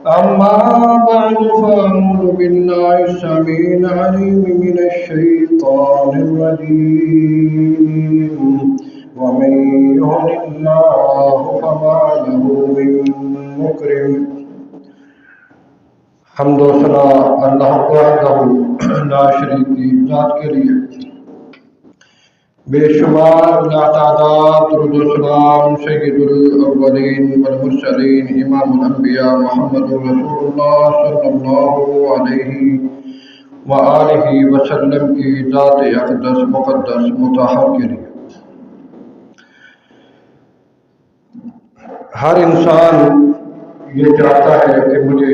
أما بعد فأعوذ بالله السميع العليم من الشيطان الرجيم ومن يهن الله فما له من مكرم حمد و ثنا اللہ وحدہ لا شریک کی ذات کے لیے، بے شمار لاتعداد درود و سلام سید الاولین والمرسلین امام الانبیاء محمد رسول اللہ صلی اللہ علیہ وآلہ وسلم کی ذات اقدس مقدس مطہر کے لیے۔ ہر انسان یہ چاہتا ہے کہ مجھے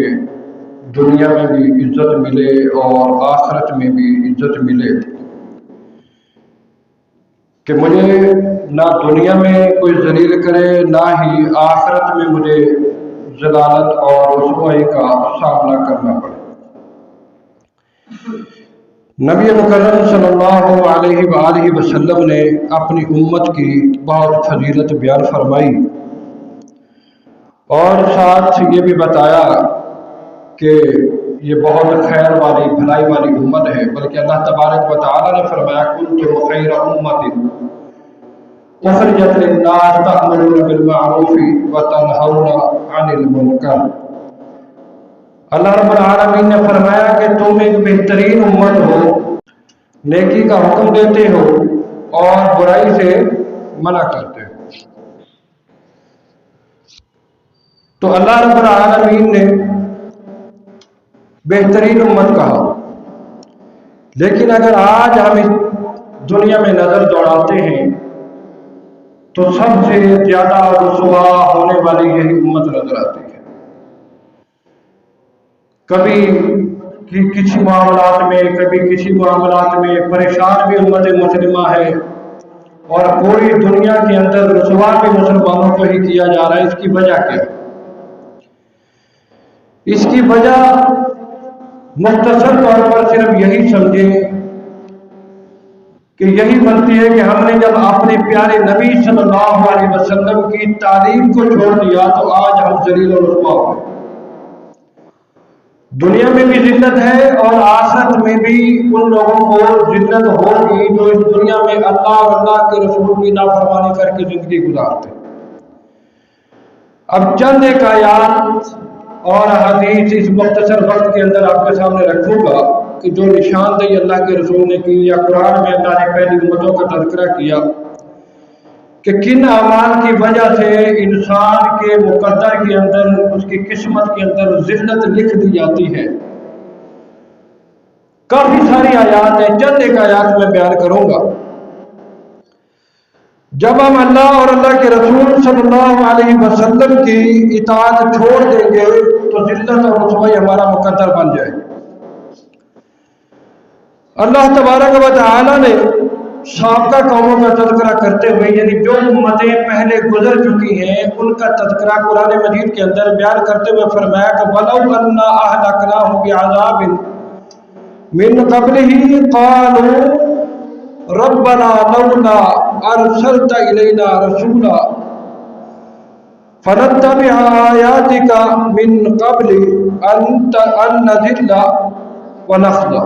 دنیا میں بھی عزت ملے اور آخرت میں بھی عزت ملے، کہ مجھے نہ دنیا میں کوئی ذلیل کرے نہ ہی آخرت میں مجھے ذلالت اور رسوائی کا سامنا کرنا پڑے۔ نبی مکرم صلی اللہ علیہ وآلہ وسلم نے اپنی امت کی بہت فضیلت بیان فرمائی اور ساتھ یہ بھی بتایا کہ یہ بہت خیر والی بھلائی والی امت ہے، بلکہ اللہ تبارک و تعالی نے فرمایا کنتم خیر امت اخرجت للناس تأمرون بالمعروف وتنہون عن المنکر۔ اللہ رب العالمین نے فرمایا کہ تم ایک بہترین امت ہو، نیکی کا حکم دیتے ہو اور برائی سے منع کرتے ہو۔ تو اللہ رب العالمین نے بہترین امت کہا، لیکن اگر آج ہم اس دنیا میں نظر دوڑاتے ہیں تو سب سے زیادہ رسوا ہونے والی یہی امت نظر آتی ہے۔ کبھی کسی معاملات میں پریشان بھی امت مسلمہ ہے، اور پوری دنیا کے اندر رسوا بھی مسلمانوں کو ہی کیا جا رہا ہے۔ اس کی وجہ کیا ہے؟ اس کی وجہ مختصر طور پر صرف یہی سمجھیں کہ یہی بنتی ہے کہ ہم نے جب اپنے پیارے نبی صلی اللہ علیہ وسلم کی تعلیم کو چھوڑ دیا تو آج ہم ذلیل و رسوا ہوئے۔ دنیا میں بھی ذلت ہے اور آخرت میں بھی ان لوگوں کو ذلت ہوگی جو اس دنیا میں اللہ اور اللہ کے رسول کی نافرمانی کر کے زندگی گزارتے۔ اب چند ایک آیات اور حدیث اس مختصر وقت کے اندر آپ کے سامنے رکھوں گا کہ جو نشاندہی اللہ کے رسول نے کی یا قرآن میں اللہ نے پہلی امتوں کا تذکرہ کیا کہ کن اعمال کی وجہ سے انسان کے مقدر کے اندر، اس کی قسمت کے اندر ذلت لکھ دی جاتی ہے۔ کافی ساری آیات ہیں، چند ایک آیات میں بیان کروں گا۔ جب ہم اللہ اور اللہ کے رسول صلی اللہ علیہ وسلم کی اطاعت چھوڑ دیں گے تو ذلت اور رسوائی ہمارا مقدر بن جائے گا۔ اللہ تبارک و تعالی نے سابقہ قوموں کا تذکرہ کرتے ہوئے، یعنی جو امتیں پہلے گزر چکی ہیں، ان کا تذکرہ قرآن مجید کے اندر بیان کرتے ہوئے فرمایا کہ وَلَوْ أَنَّا أَهْلَكْنَاهُمْ بِعَذَابٍ مِّن قَبْلِهِ قَالُوا رَبَّنَا لَوْلَا أَرْسَلْتَ إِلَيْنَا رَسُولًا فَنَتَّبِعَ آيَاتِكَ مِّن قَبْلِ أَن نَّذِلَّ وَنَخْزَىٰ۔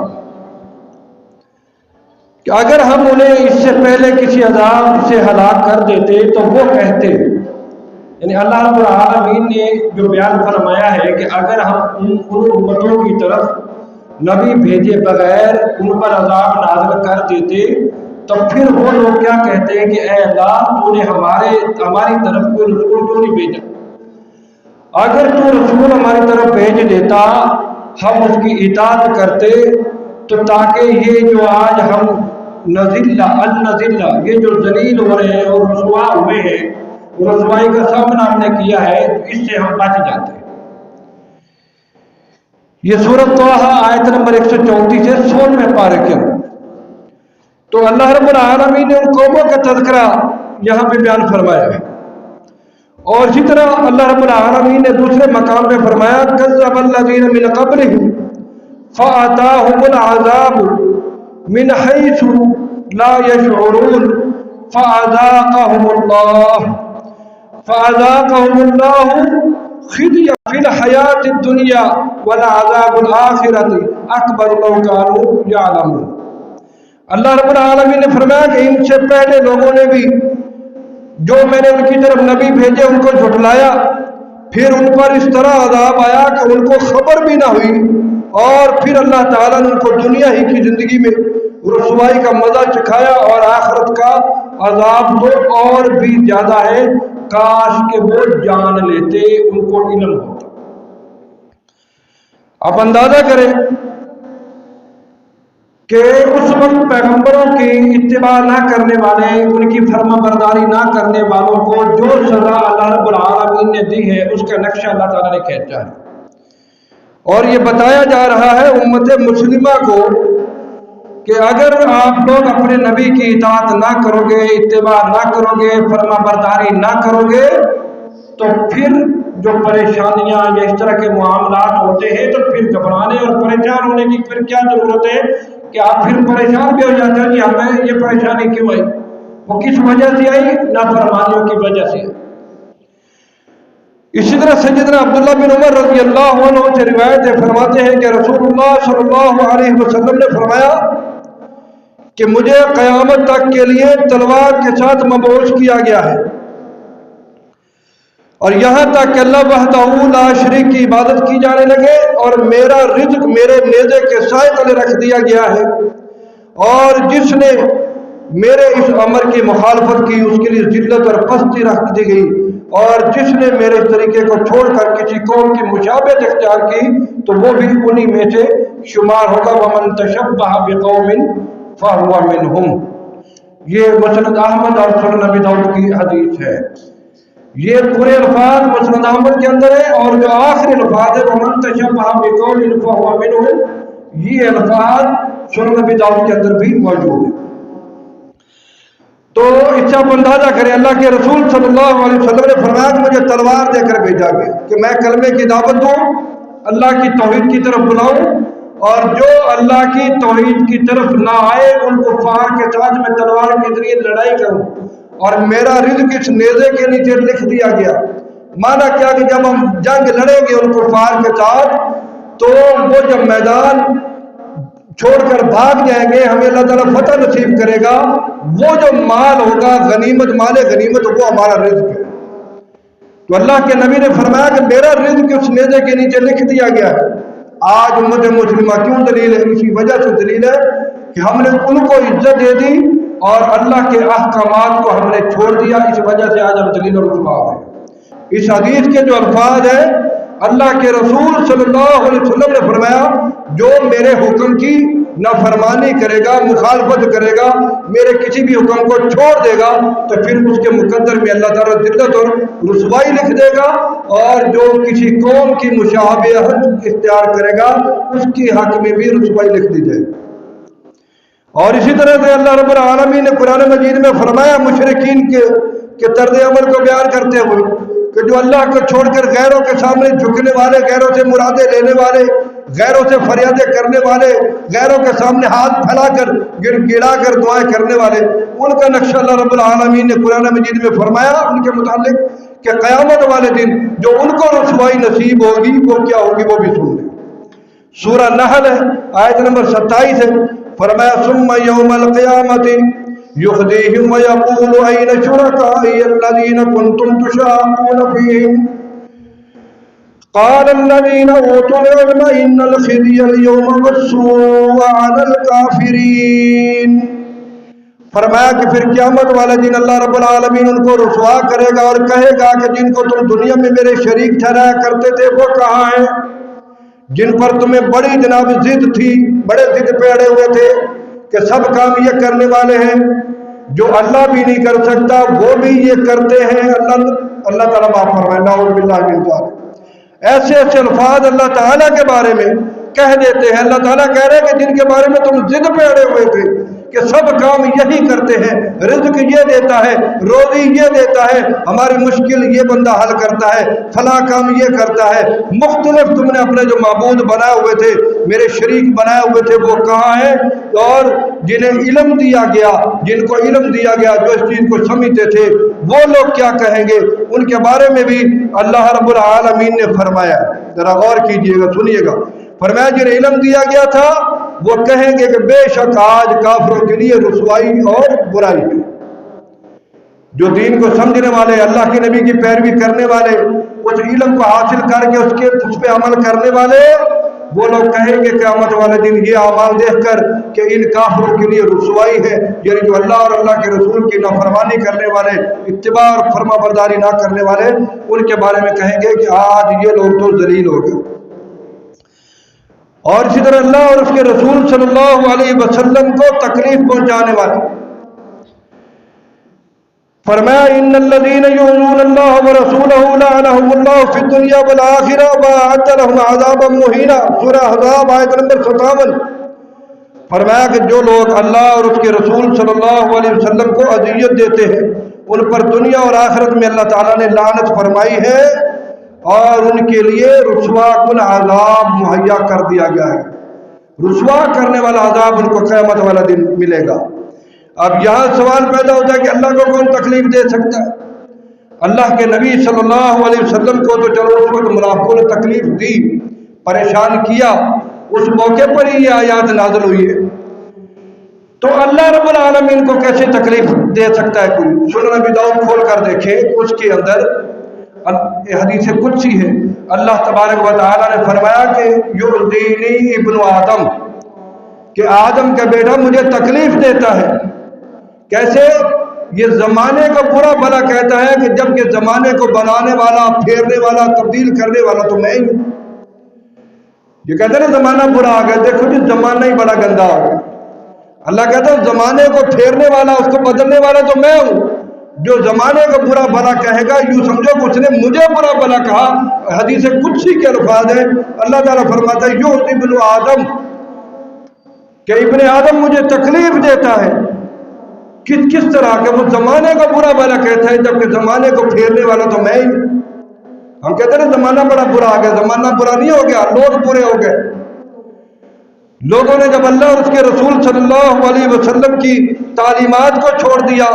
کہ اگر ہم انہیں اس سے پہلے کسی عذاب سے ہلاک کر دیتے تو وہ کہتے، یعنی اللہ رب العالمین نے جو بیان فرمایا ہے کہ اگر ہم ان امتوں کی طرف نبی بھیجے بغیر ان پر عذاب نازل کر دیتے تو پھر وہ لوگ کیا کہتے ہیں کہ اے اللہ تو نے ہماری طرف کوئی رسول کیوں نہیں بھیجا؟ اگر تو رسول ہماری طرف بھیج دیتا ہم اس کی اطاعت کرتے، تو تاکہ یہ جو آج ہم النذلہ یہ جو ذلیل ہو رہے ہیں اور رسوا ہوئے ہیں، رسوائی کا سامنا ہم نے کیا ہے، تو اس سے ہم بچ جاتے ہیں۔ یہ سورۃ طٰہٰ آیت نمبر 134 سے 16ویں پارے کے اندر تو اللہ رب العالمین نے ان قوموں کا تذکرہ یہاں پہ بیان فرمایا ہے۔ اور اسی طرح اللہ رب العالمین نے دوسرے مقام پہ فرمایا کذب الذین من قبلہم فأتاهم العذاب من حيث لا يشعرون فأذاقهم الله خزي في الحياة الدنيا ولعذاب الآخرة أكبر لو كانوا يعلمون۔ اللہ رب العالمین نے فرمایا کہ ان سے پہلے لوگوں نے بھی جو میں نے ان کی طرف نبی بھیجے ان کو جھٹلایا، پھر ان پر اس طرح عذاب آیا کہ ان کو خبر بھی نہ ہوئی، اور پھر اللہ تعالیٰ نے ان کو دنیا ہی کی زندگی میں رسوائی کا مزہ چکھایا، اور آخرت کا عذاب تو اور بھی زیادہ ہے، کاش کہ وہ جان لیتے، ان کو علم ہوتا۔ آپ اندازہ کریں کہ اس وقت پیغمبروں کی اتباع نہ کرنے والے، ان کی فرما برداری نہ کرنے والوں کو جو سزا اللہ رب العالمین نے دی ہے اس کا نقشہ اللہ تعالیٰ نے کھینچا ہے، اور یہ بتایا جا رہا ہے امت مسلمہ کو کہ اگر آپ لوگ اپنے نبی کی اطاعت نہ کرو گے، اتباع نہ کرو گے، فرما برداری نہ کرو گے، تو پھر جو پریشانیاں یا اس طرح کے معاملات ہوتے ہیں تو پھر گھبرانے اور پریشان ہونے کی پھر کیا ضرورت ہے کہ آپ پھر پریشان بھی ہو جاتے ہیں کہ ہمیں یہ پریشانی کیوں آئی، وہ کس وجہ سے آئی؟ نافرمانیوں کی وجہ سے۔ اسی طرح سیدنا عبداللہ بن عمر رضی اللہ عنہ سے روایت ہے، فرماتے ہیں کہ رسول اللہ صلی اللہ علیہ وسلم نے فرمایا کہ مجھے قیامت تک کے لیے تلوار کے ساتھ مبعوث کیا گیا ہے، اور یہاں تک کہ اللہ وحدہ لا شریک کی عبادت کی جانے لگے، اور میرا رزق میرے نیزے کے سائے تلے رکھ دیا گیا ہے، اور جس نے میرے اس امر کی مخالفت کی اس کے لیے ذلت اور پستی رکھ دی گئی، اور جس نے میرے طریقے کو چھوڑ کر کسی قوم کی مشابہت اختیار کی تو وہ بھی انہی میں سے شمار ہوگا۔ وَمَن تَشَبَّهَ بِقَوْمٍ فَهُوَ مِنْهُمْ۔ یہ مسند احمد اور سنن ابی داؤد کی حدیث ہے۔ یہ پورے الفاظ مسند احمد کے اندر ہے، اور جو آخری الفاظ ہے وَمَن تَشَبَّهَ بِقَوْمٍ فَهُوَ مِنْهُمْ، یہ الفاظ سنن ابی داؤد کے اندر بھی موجود ہے۔ تو اس سے آپ اندازہ کریں، اللہ کے رسول صلی اللہ علیہ وسلم نے فرمایا کہ مجھے تلوار دے کر بھیجا گیا کہ میں کلمے کی دعوت دوں، اللہ کی توحید کی طرف بلاؤں، اور جو اللہ کی توحید کی طرف نہ آئے ان کفار کے ساتھ میں تلوار کے ذریعے لڑائی کروں، اور میرا رزق اس نیزے کے نیچے لکھ دیا گیا۔ مانا کیا کہ جب ہم جنگ لڑیں گے ان کفار کے ساتھ تو وہ جب میدان چھوڑ کر بھاگ جائیں گے، ہمیں اللہ تعالیٰ فتح نصیب کرے گا، وہ جو مال ہوگا غنیمت، مال غنیمت، وہ ہمارا رزق ہے۔ تو اللہ کے نبی نے فرمایا کہ میرا رزق اس نیزے کے نیچے لکھ دیا گیا ہے۔ آج امت مسلمہ کیوں دلیل ہے؟ اسی وجہ سے دلیل ہے کہ ہم نے ان کو عزت دے دی اور اللہ کے احکامات کو ہم نے چھوڑ دیا، اس وجہ سے آج ہم دلیل اور رسوا ہیں۔ اس حدیث کے جو الفاظ ہیں، اللہ کے رسول صلی اللہ علیہ وسلم نے فرمایا جو میرے حکم کی نافرمانی کرے گا، مخالفت کرے گا، میرے کسی بھی حکم کو چھوڑ دے گا تو پھر اس کے مقدر میں اللہ تعالیٰ ذلت اور رسوائی لکھ دے گا، اور جو کسی قوم کی مشابہت اختیار کرے گا اس کی حق میں بھی رسوائی لکھ دی جائے گی۔ اور اسی طرح سے اللہ رب العالمین نے قرآن مجید میں فرمایا مشرکین کے طرز عمل کو بیان کرتے ہوئے کہ جو اللہ کو چھوڑ کر غیروں کے سامنے جھکنے والے، غیروں سے مرادیں لینے والے، غیروں سے فریادیں کرنے والے، غیروں کے سامنے ہاتھ پھیلا کر گڑ گڑا کر دعائیں کرنے والے، ان کا نقشہ اللہ رب العالمین نے قرآن مجید میں فرمایا ان کے متعلق کہ قیامت والے دن جو ان کو رسوائی نصیب ہوگی وہ کیا ہوگی، وہ بھی سن لیں۔ سورہ نحل ہے، آیت نمبر 27 ہے، فرمایا ثم یوم القیامت یخزیہم ویقول این شرکائی الذین کنتم تشاقون فیہم قال الذین اوتوا العلم ان الخزی اليوم والسوء علی الکافرین۔ فرمایا کہ پھر قیامت والے دن اللہ رب العالمین ان کو رسوا کرے گا اور کہے گا کہ جن کو تم دنیا میں میرے شریک ٹھہرایا کرتے تھے وہ کہاں ہیں، جن پر تمہیں بڑی جناب ضد تھی، بڑے ضد پہ اڑے ہوئے تھے کہ سب کام یہ کرنے والے ہیں، جو اللہ بھی نہیں کر سکتا وہ بھی یہ کرتے ہیں۔ اللہ تعالیٰ معاف فرمائے، نعوذ باللہ من ذالک۔ ایسے ایسے الفاظ اللہ تعالیٰ کے بارے میں کہہ دیتے ہیں۔ اللہ تعالیٰ کہہ رہے ہیں کہ جن کے بارے میں تم ضد پہ اڑے ہوئے تھے کہ سب کام یہی کرتے ہیں، رزق یہ دیتا ہے، روزی یہ دیتا ہے، ہماری مشکل یہ بندہ حل کرتا ہے، فلاں کام یہ کرتا ہے، مختلف تم نے اپنے جو معبود بنائے ہوئے تھے، میرے شریک بنائے ہوئے تھے، وہ کہاں ہیں؟ اور جنہیں علم دیا گیا، جن کو علم دیا گیا، جو اس چیز کو سمجھتے تھے، وہ لوگ کیا کہیں گے؟ ان کے بارے میں بھی اللہ رب العالمین نے فرمایا، ذرا غور کیجئے گا، سنیے گا، فرمایا جنہیں علم دیا گیا تھا وہ کہیں گے کہ بے شک آج کافروں کے لیے رسوائی اور برائی ہے۔ جو دین کو سمجھنے والے، اللہ کے نبی کی پیروی کرنے والے، اس علم کو حاصل کر کے اس پہ عمل کرنے والے، وہ لوگ کہیں گے قیامت والے دن یہ اعمال دیکھ کر کہ ان کافروں کے لیے رسوائی ہے، یعنی جو اللہ اور اللہ کے رسول کی نافرمانی کرنے والے، اتباع اور فرما برداری نہ کرنے والے، ان کے بارے میں کہیں گے کہ آج یہ لوگ تو ذلیل ہو گئے۔ اور اسی طرح اللہ اور اس کے رسول صلی اللہ علیہ وسلم کو تکلیف پہنچانے والے، فرمایا ان الذين يؤذون الله ورسوله لعنهم الله في الدنيا والآخرة وأعد لهم عذابا مهينا، سورہ احزاب آیت نمبر 57۔ فرمایا کہ جو لوگ اللہ اور اس کے رسول صلی اللہ علیہ وسلم کو اذیت دیتے ہیں ان پر دنیا اور آخرت میں اللہ تعالیٰ نے لعنت فرمائی ہے اور ان کے لیے رسوا کن عذاب مہیا کر دیا گیا ہے۔ رسوا کرنے والا عذاب ان کو قیامت والا دن ملے گا۔ اب یہاں سوال پیدا ہوتا ہے کہ اللہ کو کون تکلیف دے سکتا ہے؟ اللہ کے نبی صلی اللہ علیہ وسلم کو تو چلو اس وقت منافقوں نے تکلیف دی، پریشان کیا، اس موقع پر ہی یہ آیات نازل ہوئی ہے، تو اللہ رب العالمین کو کیسے تکلیف دے سکتا ہے کوئی؟ سنن ابی داؤد کھول کر دیکھیں، اس کے اندر حدیث قدسی ہے، اللہ تبارک و تعالیٰ نے فرمایا کہ یؤذینی ابن آدم، کہ آدم کا بیٹا مجھے تکلیف دیتا ہے۔ کیسے؟ یہ زمانے کو برا بھلا کہتا ہے کہ جب کہ زمانے کو بنانے والا، پھیرنے والا، تبدیل کرنے والا تو میں ہی ہوں۔ یہ کہتے ہیں زمانہ برا آ گیا، دیکھو جی زمانہ ہی بڑا گندا آ گیا۔ اللہ کہتا ہے زمانے کو پھیرنے والا، اس کو بدلنے والا تو میں ہوں۔ جو زمانے کو برا بھلا کہے گا، یوں سمجھو کہ اس نے مجھے برا بھلا کہا۔ حدیث قدسی کے الفاظ ہیں، اللہ تعالیٰ فرماتا ہے یؤذی ابن آدم، کہ ابن آدم مجھے تکلیف دیتا ہے۔ کس طرح کہ وہ زمانے کو برا بھلا کہتا ہے جبکہ زمانے کو پھیرنے والا تو میں ہی۔ ہم کہتے ہیں زمانہ بڑا برا آ گیا، زمانہ برا نہیں ہو گیا، لوگ برے ہو گئے۔ لوگوں نے جب اللہ اور اس کے رسول صلی اللہ علیہ وسلم کی تعلیمات کو چھوڑ دیا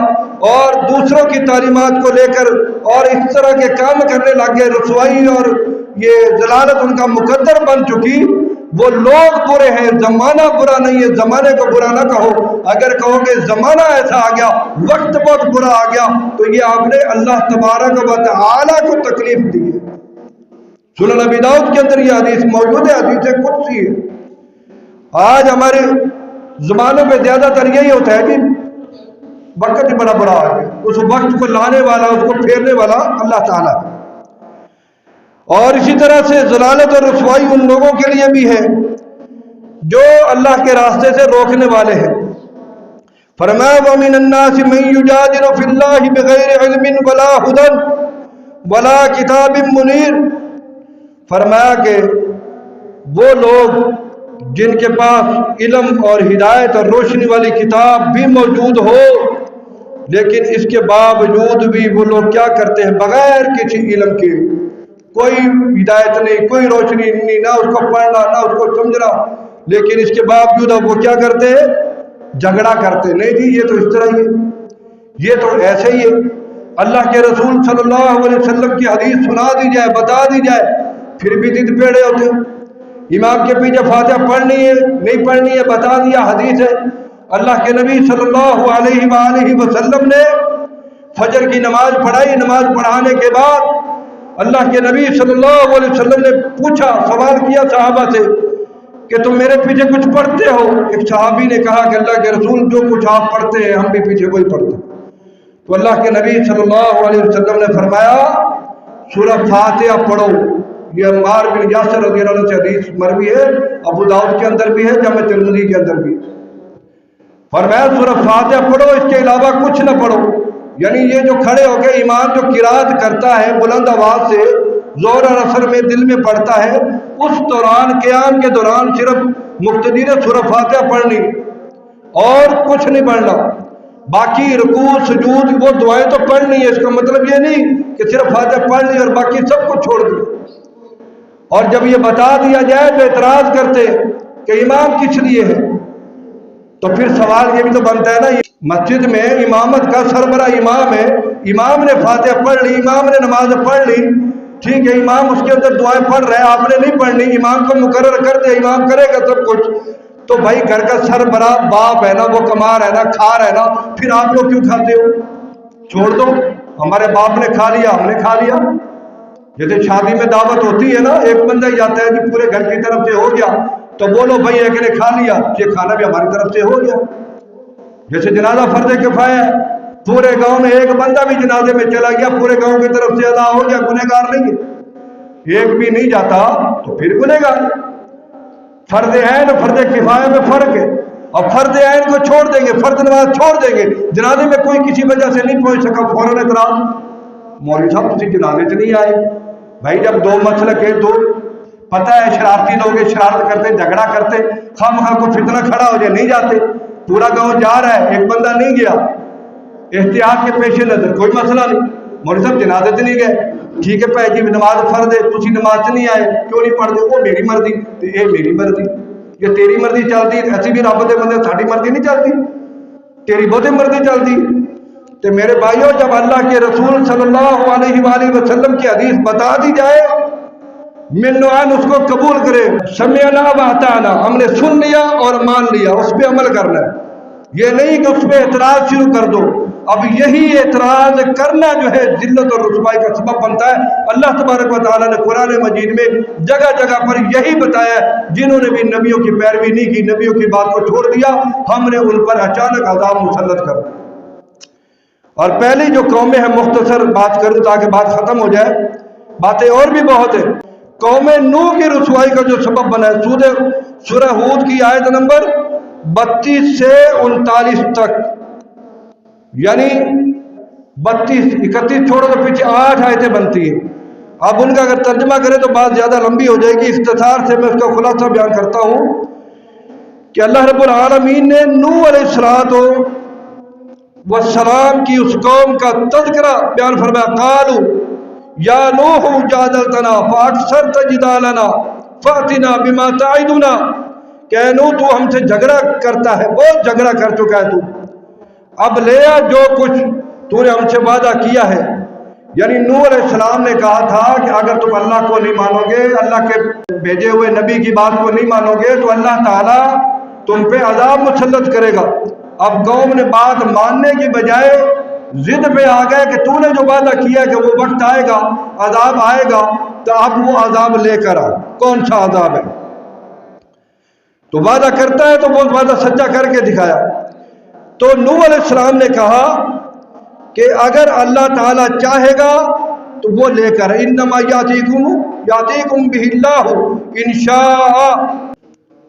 اور دوسروں کی تعلیمات کو لے کر اور اس طرح کے کام کرنے لگ گئے، رسوائی اور یہ ضلالت ان کا مقدر بن چکی، وہ لوگ برے ہیں، زمانہ برا نہیں ہے۔ زمانے کو برا نہ کہو، اگر کہو کہ زمانہ ایسا آ گیا، وقت بہت برا آ گیا، تو یہ آپ نے اللہ تبارک و تعالیٰ کو تکلیف دی ہے۔ سنن ابی داؤد کے اندر یہ حدیث موجود ہے، حدیث قدسی ہے۔ آج ہمارے زمانوں پہ زیادہ تر یہی ہوتا ہے کہ وقت ہی بڑا برا آ گیا، اس وقت کو لانے والا، اس کو پھیرنے والا اللہ تعالیٰ ہے۔ اور اسی طرح سے ضلالت اور رسوائی ان لوگوں کے لیے بھی ہے جو اللہ کے راستے سے روکنے والے ہیں۔ فرمایا وَمِنَ النَّاسِ مَن يُجَادِلُ فِي اللَّهِ بِغَيْرِ عِلْمٍ وَلَا هُدًى وَلَا كِتَابٍ مُنِيرٍ، فرمایا کہ وہ لوگ جن کے پاس علم اور ہدایت اور روشنی والی کتاب بھی موجود ہو، لیکن اس کے باوجود بھی وہ لوگ کیا کرتے ہیں؟ بغیر کسی علم کے، کوئی ہدایت نہیں، کوئی روشنی نہیں، نہ اس کو پڑھنا نہ اس کو سمجھنا، لیکن اس کے باوجود اب وہ کیا کرتے ہیں؟ جھگڑا کرتے، نہیں جی یہ تو اس طرح ہی ہے، یہ تو ایسے ہی ہے۔ اللہ کے رسول صلی اللہ علیہ وسلم کی حدیث سنا دی جائے، بتا دی جائے، پھر بھی ضد پیڑے ہوتے۔ امام کے پیچھے فاتحہ پڑھنی ہے نہیں پڑھنی ہے، بتا دیا، حدیث ہے۔ اللہ کے نبی صلی اللہ علیہ وآلہ وسلم نے فجر کی نماز پڑھائی، نماز پڑھانے کے بعد اللہ کے نبی صلی اللہ علیہ وسلم نے پوچھا، سوال کیا صحابہ سے کہ تم میرے پیچھے کچھ پڑھتے ہو؟ ایک صحابی نے کہا کہ اللہ کے رسول جو کچھ آپ پڑھتے ہیں ہم بھی پیچھے وہی پڑھتے ہیں۔ تو اللہ کے نبی صلی اللہ علیہ وسلم نے فرمایا سورہ فاتحہ پڑھو۔ یہ عمار بن یاسر رضی اللہ عنہ سے حدیث مروی ہے، ابو داؤد کے اندر بھی ہے، جامع ترمذی کے اندر بھی۔ فرمایا سورہ فاتحہ پڑھو، اس کے علاوہ کچھ نہ پڑھو۔ یعنی یہ جو کھڑے ہو کے امام جو قرات کرتا ہے بلند آواز سے زور اور اثر میں دل میں پڑھتا ہے، اس دوران قیام کے دوران صرف مقتدی نے سورہ فاتحہ پڑھنی اور کچھ نہیں پڑھنا، باقی رکوع سجود وہ دعائیں تو پڑھنی ہے۔ اس کا مطلب یہ نہیں کہ صرف فاتحہ پڑھ لی اور باقی سب کو چھوڑ دیا۔ اور جب یہ بتا دیا جائے تو اعتراض کرتے کہ امام کس لیے ہے، تو پھر سوال یہ بھی تو بنتا ہے نا، مسجد میں امامت کا سربراہ امام ہے، امام نے فاتحہ پڑھ لی، امام نے نماز پڑھ لی، ٹھیک ہے، امام اس کے اندر دعائیں پڑھ رہے ہیں، آپ نے نہیں پڑھنی، امام کو مقرر کر دیا، امام کرے گا سب کچھ، تو بھائی گھر کا سربراہ باپ ہے نا، وہ کما رہا ہے نا، کھا رہا ہے نا، پھر آپ لوگ کیوں کھاتے ہو؟ چھوڑ دو، ہمارے باپ نے کھا لیا، ہم نے کھا لیا۔ جیسے شادی میں دعوت ہوتی ہے نا، ایک بندہ ہی جاتا ہے کہ پورے گھر کی طرف سے ہو گیا تو بولو بھائی ایک نے کھا لیا، یہ کھانا بھی ہماری طرف سے ہو گیا۔ جیسے جنازہ فرض کفایہ ہے، پورے گاؤں میں ایک بندہ بھی جنازے میں چلا گیا، پورے گاؤں کی طرف سے ادا ہو گیا، گنہگار نہیں ہے، ایک بھی نہیں جاتا تو پھر گنہگار۔ فرض عین اور فرض کفایہ میں فرق ہے، اور فرض عین کو چھوڑ دیں گے، فرض نماز چھوڑ دیں گے، جنازے میں کوئی کسی وجہ سے نہیں پہنچ سکا، فوراً اعتراض، مولوی صاحب کسی جنازے سے نہیں آئے۔ بھائی جب دو مسلک ہے، دو پتہ ہے شرارتی لوگ شرارت کرتے، جھگڑا کرتے، خواہ مخواہ کو فتنہ کھڑا ہو جائے، نہیں جاتے، پورا گاؤں جا رہا ہے، ایک بندہ نہیں گیا، احتیاط کے پیش نظر کوئی مسئلہ نہیں، مولوی صاحب جنازے سے نہیں گئے، ٹھیک ہے پہ جی نماز فرض ہے، تسی نماز سے نہیں آئے، کیوں نہیں پڑھتے؟ وہ میری مرضی، تو یہ میری مرضی، یہ تیری مرضی چلتی، ایسی بھی رب دے بندے ساڈی مرضی نہیں چلتی، تیری بہت مرضی چلتی۔ تو میرے بھائیوں، جب اللہ کے رسول صلی اللہ علیہ وآلہ وسلم کی حدیث بتا دی جائے، من نوعان اس کو قبول کرے، سمعنا واطعنا، ہم نے سن لیا اور مان لیا، اس پہ عمل کرنا ہے، یہ نہیں کہ اس پہ اعتراض شروع کر دو۔ اب یہی اعتراض کرنا جو ہے ذلت اور رسوائی کا سبب بنتا ہے۔ اللہ تبارک و تعالیٰ نے قرآن مجید میں جگہ جگہ پر یہی بتایا ہے، جنہوں نے بھی نبیوں کی پیروی نہیں کی، نبیوں کی بات کو چھوڑ دیا، ہم نے ان پر اچانک عذاب مسلط کر دیا۔ اور پہلی جو قومیں ہیں، مختصر بات کروں تاکہ بات ختم ہو جائے، باتیں اور بھی بہت ہیں۔ قوم نوح کی رسوائی کا جو سبب بنا ہے، سورہ ہود کی آیت نمبر 32 سے 39 تک، یعنی 32 31 چھوڑو تو پیچھے 8 آیتیں بنتی ہیں۔ اب ان کا اگر ترجمہ کریں تو بات زیادہ لمبی ہو جائے گی، اختصار سے میں اس کا خلاصہ بیان کرتا ہوں کہ اللہ رب العالمین نے نوح علیہ السلام کی اس قوم کا تذکرہ بیان فرمایا، قالوا یا نوح جادلتنا فاکثرت جدالنا فاتنا بما تعدنا، کہ نوح تو ہم سے جھگڑا کرتا ہے، بہت جھگڑا کر چکا ہے تو، اب لے آ جو کچھ تو نے ہم سے وعدہ کیا ہے۔ یعنی نوح علیہ السلام نے کہا تھا کہ اگر تم اللہ کو نہیں مانو گے، اللہ کے بھیجے ہوئے نبی کی بات کو نہیں مانو گے تو اللہ تعالیٰ تم پہ عذاب مسلط کرے گا۔ اب قوم نے بات ماننے کی بجائے ضد پہ آ گئے کہ تو نے جو وعدہ کیا کہ وہ وقت آئے گا، عذاب آئے گا، تو اب وہ عذاب لے کر آ، کون سا عذاب ہے؟ تو وعدہ کرتا ہے تو وہ وعدہ سچا کر کے دکھایا۔ تو نوح علیہ السلام نے کہا کہ اگر اللہ تعالیٰ چاہے گا تو وہ لے کر، انما یاتیکم بہ اللہ ان شاء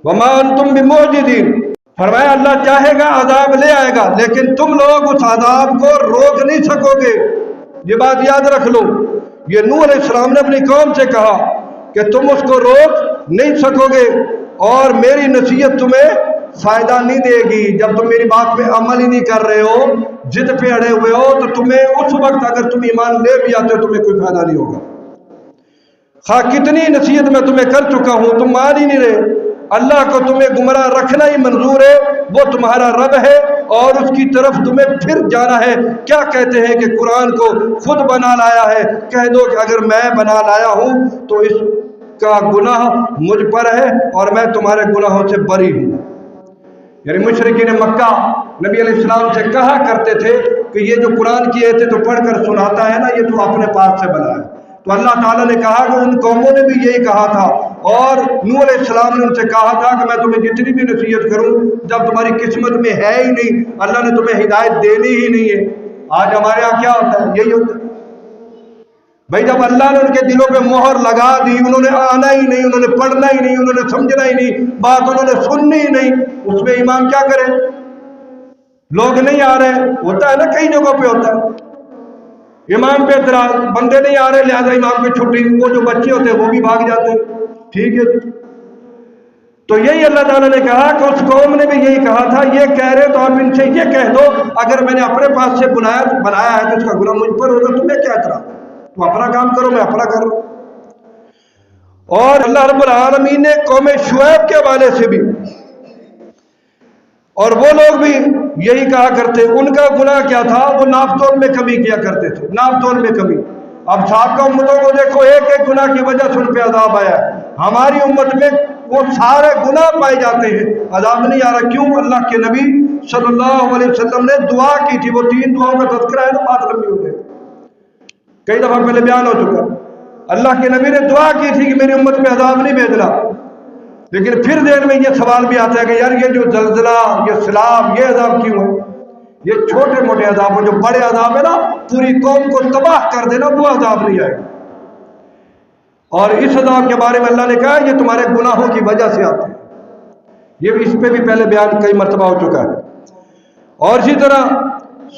وما انتم بمعجزین، فرمایا اللہ چاہے گا عذاب لے آئے گا، لیکن تم لوگ اس عذاب کو روک نہیں سکو گے، یہ بات یاد رکھ لو۔ یہ نوح علیہ السلام نے اپنی قوم سے کہا کہ تم اس کو روک نہیں سکو گے، اور میری نصیحت تمہیں فائدہ نہیں دے گی جب تم میری بات پہ عمل ہی نہیں کر رہے ہو، ضد پہ اڑے ہوئے ہو، تو تمہیں اس وقت اگر تم ایمان لے بھی آتے ہو تمہیں کوئی فائدہ نہیں ہوگا، خواہ کتنی نصیحت میں تمہیں کر چکا ہوں تم مان ہی نہیں رہے۔ اللہ کو تمہیں گمراہ رکھنا ہی منظور ہے، وہ تمہارا رب ہے اور اس کی طرف تمہیں پھر جانا ہے۔ کیا کہتے ہیں کہ قرآن کو خود بنا لایا ہے، کہہ دو کہ اگر میں بنا لایا ہوں تو اس کا گناہ مجھ پر ہے اور میں تمہارے گناہوں سے بری ہوں۔ یعنی مشرکین مکہ نبی علیہ السلام سے کہا کرتے تھے کہ یہ جو قرآن کی آیتیں تو پڑھ کر سناتا ہے نا، یہ تو اپنے پاس سے بنا ہے۔ تو اللہ تعالیٰ نے کہا کہ ان قوموں نے بھی یہی کہا تھا، اور نوح علیہ السلام نے ان سے کہا تھا کہ میں تمہیں جتنی بھی نصیحت کروں جب تمہاری قسمت میں ہے ہی نہیں، اللہ نے تمہیں ہدایت دینی ہی نہیں ہے۔ آج ہمارے یہاں کیا ہوتا ہے؟ یہی ہوتا ہے بھائی، جب اللہ نے ان کے دلوں پہ مہر لگا دی، انہوں نے آنا ہی نہیں، انہوں نے پڑھنا ہی نہیں، انہوں نے سمجھنا ہی نہیں، بات انہوں نے سننی ہی نہیں، اس میں امام کیا کرے؟ لوگ نہیں آ رہے، ہوتا ہے نا کئی جگہوں پہ ہوتا ہے، امام پہ اعتراض، بندے نہیں آ رہے لہذا امام پہ چھٹی، وہ جو بچے ہوتے ہیں وہ بھی بھاگ جاتے ہیں، ٹھیک ہے۔ تو یہی اللہ تعالیٰ نے کہا کہ اس قوم نے بھی یہی کہا تھا، یہ کہہ رہے تو آپ ان سے یہ کہہ دو اگر میں نے اپنے پاس سے بنایا ہے تو اس کا گناہ مجھ پر ہوگا، تمہیں کیا اعتراض؟ تو اپنا کام کرو، میں اپنا کر رہا ہوں۔ اور اللہ رب العالمین نے قوم شعیب کے حوالے سے بھی اور وہ لوگ بھی یہی کہا کرتے. ان کا گناہ کیا تھا؟ وہ ناپ تول میں کمی کیا کرتے تھے, ناپ تول میں کمی. اب سابقہ امتوں کو دیکھو, ایک ایک گناہ کی وجہ سے ان پہ عذاب آیا ہے. ہماری امت میں وہ سارے گناہ پائے جاتے ہیں, عذاب نہیں آ رہا. کیوں؟ اللہ کے نبی صلی اللہ علیہ وسلم نے دعا کی تھی. وہ 3 دعاؤں کا تذکرہ ہے نا, بات لمبی ہو گئی, کئی دفعہ پہلے بیان ہو چکا. اللہ کے نبی نے دعا کی تھی کہ میری امت میں عذاب نہیں بھیجنا. لیکن پھر ذہن میں یہ سوال بھی آتا ہے کہ یار یہ جو زلزلہ, یہ سیلاب, یہ عذاب کیوں ہے؟ یہ چھوٹے موٹے عذاب ہیں. جو بڑے عذاب ہے نا, پوری قوم کو تباہ کر دینا, وہ عذاب نہیں آئے. اور اس عذاب کے بارے میں اللہ نے کہا یہ تمہارے گناہوں کی وجہ سے آتے ہیں. یہ بھی اس پہ بھی پہلے بیان کئی مرتبہ ہو چکا ہے. اور اسی طرح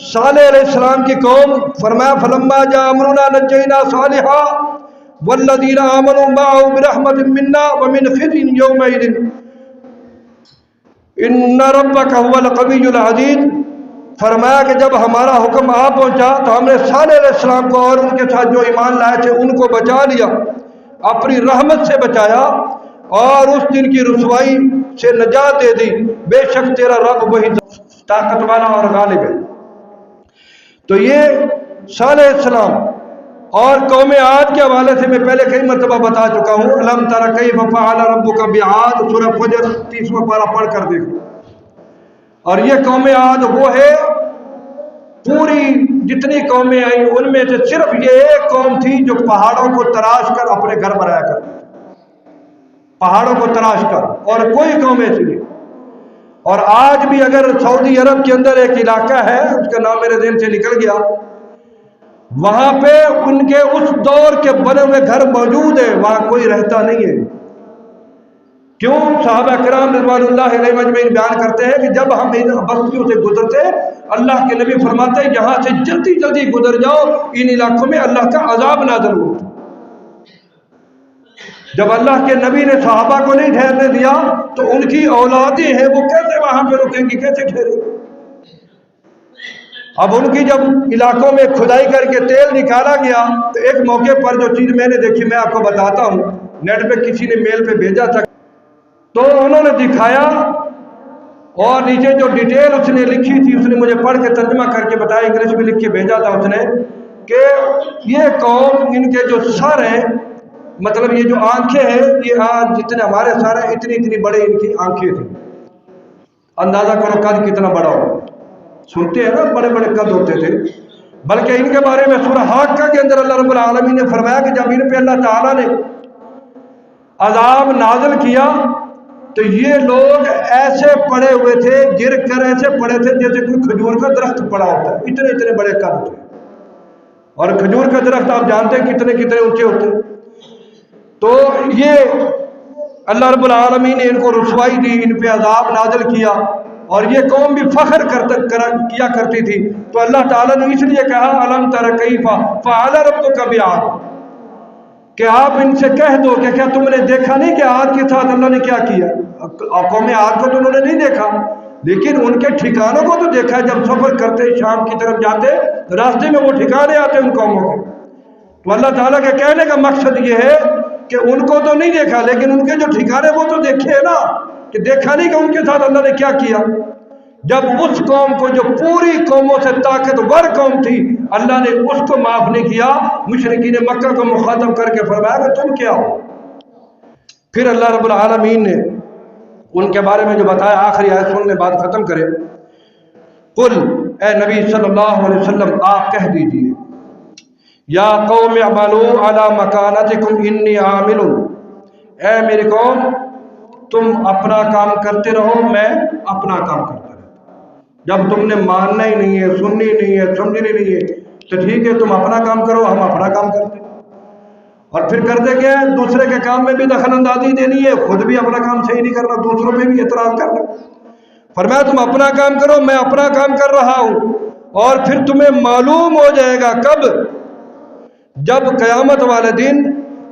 صالح علیہ السلام کی قوم, فرمایا فلما جاء امرنا نجینا صالحا والذین آمنوا معه برحمت منا ومن خزي یومئذ ان ربک هو القوی العزیز. فرمایا کہ جب ہمارا حکم آ پہنچا تو ہم نے صالح علیہ السلام کو اور ان کے ساتھ جو ایمان لائے تھے ان کو بچا لیا, اپنی رحمت سے بچایا, اور اس دن کی رسوائی سے نجات دے دی. بے شک تیرا رب وہی طاقت والا اور غالب ہے. تو یہ صالح علیہ السلام اور قوم عاد کے حوالے سے میں پہلے کئی مرتبہ بتا چکا ہوں. الم تر کیف فعل ربک بعاد, سورہ فجر 30واں پارہ پڑھ کر دیکھو. اور یہ قوم عاد وہ ہے, پوری جتنی قومیں آئیں ان میں سے صرف یہ ایک قوم تھی جو پہاڑوں کو تراش کر اپنے گھر بنایا کرتی تھی, پہاڑوں کو تراش کر, اور کوئی قوم ایسی نہیں. اور آج بھی اگر سعودی عرب کے اندر ایک علاقہ ہے, اس کا نام میرے ذہن سے نکل گیا, وہاں پہ ان کے اس دور کے بنے ہوئے گھر موجود ہیں, وہاں کوئی رہتا نہیں ہے. کیوں؟ صحابہ کرام رضوان اللہ علیہ مجمعین بیان کرتے ہیں کہ جب ہم ان بستیوں سے گزرتے, اللہ کے نبی فرماتے ہیں یہاں سے جلدی جلدی گزر جاؤ, ان علاقوں میں اللہ کا عذاب نازل ہوتا. جب اللہ کے نبی نے صحابہ کو نہیں ٹھہرنے دیا تو ان کی اولادیں ہیں وہ کیسے وہاں پہ رکیں گی, کیسے ٹھہریں؟ اب ان کی جب علاقوں میں کھدائی کر کے تیل نکالا گیا تو ایک موقع پر جو چیز میں نے دیکھی میں آپ کو بتاتا ہوں, نیٹ پہ کسی نے میل پہ بھیجا تھا, تو انہوں نے دکھایا اور نیچے جو ڈیٹیل اس نے لکھی تھی اس نے مجھے پڑھ کے ترجمہ کر کے بتایا, انگلش میں لکھ کے بھیجا تھا اس نے, کہ یہ قوم ان کے جو سر ہیں, مطلب یہ جو آنکھیں ہیں, یہ آج جتنے ہمارے سر ہیں اتنی اتنی بڑے ان کی آنکھیں تھیں. اندازہ کرو قد کتنا بڑا ہو. سنتے ہیں نا بڑے بڑے قد ہوتے تھے. بلکہ ان کے بارے میں سورہ حاقہ کے اندر اللہ رب العالمین نے فرمایا کہ جب ان پہ اللہ تعالیٰ نے عذاب نازل کیا تو یہ لوگ ایسے پڑے ہوئے تھے, گر کر ایسے پڑے تھے جیسے کوئی کھجور کا درخت پڑا ہوتا ہے, اتنے اتنے بڑے قد تھے. اور کھجور کا درخت آپ جانتے ہیں کتنے کتنے اونچے ہوتے ہیں. تو یہ اللہ رب العالمین نے ان کو رسوائی دی, ان پہ عذاب نازل کیا, اور یہ قوم بھی فخر کیا کرتی تھی. تو اللہ تعالیٰ نے اس لیے کہا الم تر کیف فعل ربک بعاد, کہ آپ ان سے کہہ دو کہ کیا تم نے دیکھا نہیں کہ عاد کے ساتھ اللہ نے کیا کیا. قوم عاد کو تو انہوں نے نہیں دیکھا, لیکن ان کے ٹھکانوں کو تو دیکھا. جب سفر کرتے شام کی طرف جاتے راستے میں وہ ٹھکانے آتے ان قوموں کے. تو اللہ تعالیٰ کے کہنے کا مقصد یہ ہے کہ ان کو تو نہیں دیکھا, لیکن ان کے جو ٹھکانے وہ تو دیکھے ہیں نا, کہ دیکھا نہیں کہ ان کے ساتھ اللہ نے کیا کیا. جب اس قوم کو جو پوری قوموں سے طاقتور قوم تھی اللہ نے اس کو معاف نہیں کیا, مشرکین مکہ کو مخاطب کر کے فرمایا کہ تم کیا ہو. پھر اللہ رب العالمین نے ان کے بارے میں جو بتایا, آخری آیت سننے بعد ختم کرے. قل, اے نبی صلی اللہ علیہ وسلم آپ کہہ دیجئے, یا قوم اعملوا علی مکانتکم انی عامل, اے میری قوم تم اپنا کام کرتے رہو, میں اپنا کام کرتا رہتا. جب تم نے ماننا ہی نہیں ہے, سننی نہیں ہے, سمجھنی نہیں ہے, تو ٹھیک ہے تم اپنا کام کرو, ہم اپنا کام کرتے. اور پھر کرتے کیا ہے, دوسرے کے کام میں بھی دخل اندازی دینی ہے, خود بھی اپنا کام صحیح نہیں کرنا, دوسروں پہ بھی اعتراض کرنا. فرمایا تم اپنا کام کرو, میں اپنا کام کر رہا ہوں. اور پھر تمہیں معلوم ہو جائے گا کب, جب قیامت والے دن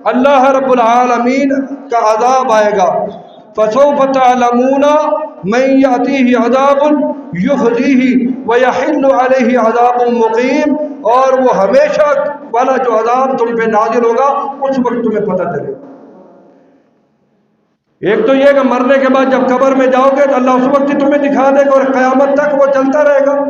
اللہ رب العالمین کا عذاب آئے گا. فسوف تعلمون من یاتیہ عذاب یخزیہ ویحل علیہ عذاب مقیم, اور وہ ہمیشہ والا جو عذاب تم پہ نازل ہوگا اس وقت تمہیں پتہ چلے گا. ایک تو یہ کہ مرنے کے بعد جب قبر میں جاؤ گے تو اللہ اس وقت ہی تمہیں دکھا دے گا اور قیامت تک وہ چلتا رہے گا۔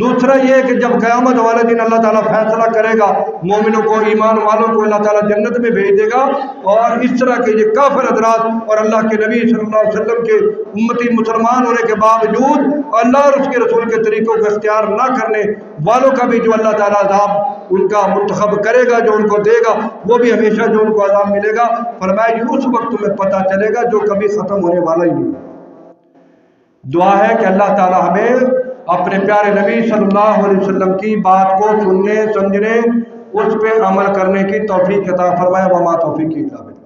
دوسرا یہ کہ جب قیامت والے دن اللہ تعالیٰ فیصلہ کرے گا، مومنوں کو، ایمان والوں کو اللہ تعالیٰ جنت میں بھیج دے گا، اور اس طرح کے یہ کافر حضرات اور اللہ کے نبی صلی اللہ علیہ وسلم کے امتی مسلمان ہونے کے باوجود اللہ اور اس کے رسول کے طریقوں کو اختیار نہ کرنے والوں کا بھی جو اللہ تعالیٰ عذاب ان کا منتخب کرے گا، جو ان کو دے گا، وہ بھی ہمیشہ جو ان کو عذاب ملے گا، فرمایا یہ اس وقت تمہیں پتہ چلے گا جو کبھی ختم ہونے والا ہی نہیں۔ دعا ہے کہ اللہ تعالیٰ ہمیں اپنے پیارے نبی صلی اللہ علیہ وسلم کی بات کو سننے، سمجھنے، اس پہ عمل کرنے کی توفیق عطا فرمائے۔ وما توفیقی الا باللہ۔